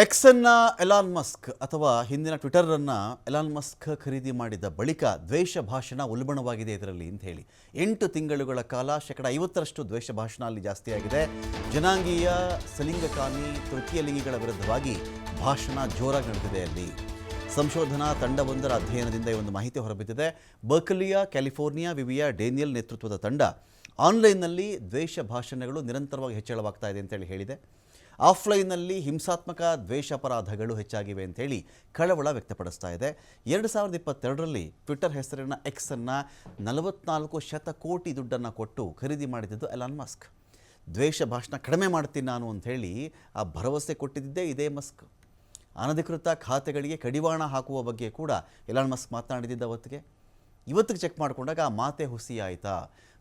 ಎಕ್ಸನ್ನ Elon Musk ಅಥವಾ ಹಿಂದಿನ ಟ್ವಿಟರನ್ನು Elon Musk ಖರೀದಿ ಮಾಡಿದ ಬಳಿಕ ದ್ವೇಷ ಭಾಷಣ ಉಲ್ಬಣವಾಗಿದೆ ಇದರಲ್ಲಿ ಅಂತ ಹೇಳಿ 8 ತಿಂಗಳುಗಳ ಕಾಲ 50% ದ್ವೇಷ ಭಾಷಣ ಅಲ್ಲಿ ಜಾಸ್ತಿಯಾಗಿದೆ. ಜನಾಂಗೀಯ ಸಲಿಂಗಕಾಮಿ ತೃತೀಯ ಲಿಂಗಿಗಳ ವಿರುದ್ಧವಾಗಿ ಭಾಷಣ ಜೋರಾಗಿ ನಡೆದಿದೆ. ಅಲ್ಲಿ ಸಂಶೋಧನಾ ತಂಡವೊಂದರ ಅಧ್ಯಯನದಿಂದ ಈ ಒಂದು ಮಾಹಿತಿ ಹೊರಬಿದ್ದಿದೆ. ಬರ್ಕಲಿಯ ಕ್ಯಾಲಿಫೋರ್ನಿಯಾ ವಿವಿಯ ಡೇನಿಯಲ್ ನೇತೃತ್ವದ ತಂಡ ಆನ್ಲೈನ್ನಲ್ಲಿ ದ್ವೇಷ ಭಾಷಣಗಳು ನಿರಂತರವಾಗಿ ಹೆಚ್ಚಳವಾಗ್ತಾ ಇದೆ ಅಂತೇಳಿ ಹೇಳಿದೆ. ಆಫ್ಲೈನ್ನಲ್ಲಿ ಹಿಂಸಾತ್ಮಕ ದ್ವೇಷಾಪರಾಧಗಳು ಹೆಚ್ಚಾಗಿವೆ ಅಂತೇಳಿ ಕಳವಳ ವ್ಯಕ್ತಪಡಿಸ್ತಾ ಇದೆ. 2022ರಲ್ಲಿ ಟ್ವಿಟರ್ ಹೆಸರಿನ ಎಕ್ಸನ್ನು 44 ಶತಕೋಟಿ ದುಡ್ಡನ್ನು ಕೊಟ್ಟು ಖರೀದಿ ಮಾಡಿದ್ದು ಎಲಾನ್ ಮಸ್ಕ್. ದ್ವೇಷ ಭಾಷಣ ಕಡಿಮೆ ಮಾಡ್ತೀನಿ ನಾನು ಅಂಥೇಳಿ ಆ ಭರವಸೆ ಕೊಟ್ಟಿದ್ದೇ ಇದೇ ಮಸ್ಕ್. ಅನಧಿಕೃತ ಖಾತೆಗಳಿಗೆ ಕಡಿವಾಣ ಹಾಕುವ ಬಗ್ಗೆ ಕೂಡ ಎಲಾನ್ ಮಸ್ಕ್ ಮಾತನಾಡಿದ್ದ ಹೊತ್ತಿಗೆ ಇವತ್ತಿಗೆ ಚೆಕ್ ಮಾಡಿಕೊಂಡಾಗ ಆ ಮಾತೆ ಹುಸಿ ಆಯಿತಾ.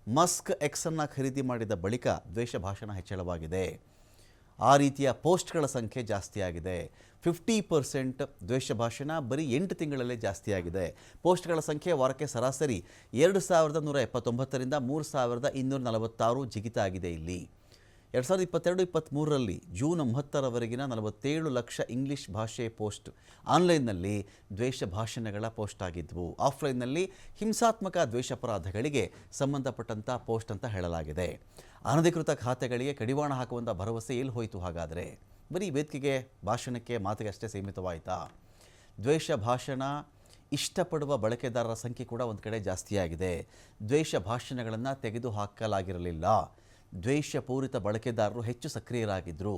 ಮಸ್ಕ್ ಎಕ್ಸನ್ನು ಖರೀದಿ ಮಾಡಿದ ಬಳಿಕ ದ್ವೇಷ ಭಾಷಣ ಹೆಚ್ಚಳವಾಗಿದೆ. ಆ ರೀತಿಯ ಪೋಸ್ಟ್ಗಳ ಸಂಖ್ಯೆ ಜಾಸ್ತಿಯಾಗಿದೆ. 50% ದ್ವೇಷ ಭಾಷಣ ಬರೀ 8 ತಿಂಗಳಲ್ಲೇ ಜಾಸ್ತಿಯಾಗಿದೆ. ಪೋಸ್ಟ್ಗಳ ಸಂಖ್ಯೆ ವಾರಕ್ಕೆ ಸರಾಸರಿ 2179ರಿಂದ 3246 ಜಿಗಿತ ಆಗಿದೆ. ಇಲ್ಲಿ 2022-23ರಲ್ಲಿ ಜೂನ್ 9ರವರೆಗಿನ 47 ಲಕ್ಷ ಇಂಗ್ಲಿಷ್ ಭಾಷೆ ಪೋಸ್ಟ್ ಆನ್ಲೈನ್ನಲ್ಲಿ ದ್ವೇಷ ಭಾಷಣಗಳ ಪೋಸ್ಟ್ ಆಗಿದ್ವು. ಆಫ್ಲೈನ್ನಲ್ಲಿ ಹಿಂಸಾತ್ಮಕ ದ್ವೇಷಾಪರಾಧಗಳಿಗೆ ಸಂಬಂಧಪಟ್ಟಂಥ ಪೋಸ್ಟ್ ಅಂತ ಹೇಳಲಾಗಿದೆ. ಅನಧಿಕೃತ ಖಾತೆಗಳಿಗೆ ಕಡಿವಾಣ ಹಾಕುವಂಥ ಭರವಸೆ ಎಲ್ಲಿ ಹೋಯಿತು ಹಾಗಾದರೆ? ಬರೀ ವೇದಿಕೆಗೆ ಭಾಷಣಕ್ಕೆ ಮಾತಿಗೆ ಅಷ್ಟೇ ಸೀಮಿತವಾಯಿತಾ? ದ್ವೇಷ ಭಾಷಣ ಇಷ್ಟಪಡುವ ಬಳಕೆದಾರರ ಸಂಖ್ಯೆ ಕೂಡ ಒಂದು ಕಡೆ ಜಾಸ್ತಿಯಾಗಿದೆ. ದ್ವೇಷ ಭಾಷಣಗಳನ್ನು ತೆಗೆದುಹಾಕಲಾಗಿರಲಿಲ್ಲ. ದ್ವೇಷಪೂರಿತ ಬಳಕೆದಾರರು ಹೆಚ್ಚು ಸಕ್ರಿಯರಾಗಿದ್ದರು.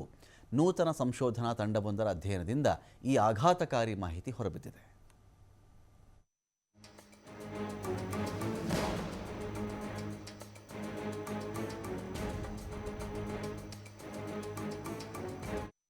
ನೂತನ ಸಂಶೋಧನಾ ತಂಡವೊಂದರ ಅಧ್ಯಯನದಿಂದ ಈ ಆಘಾತಕಾರಿ ಮಾಹಿತಿ ಹೊರಬಿದ್ದಿದೆ.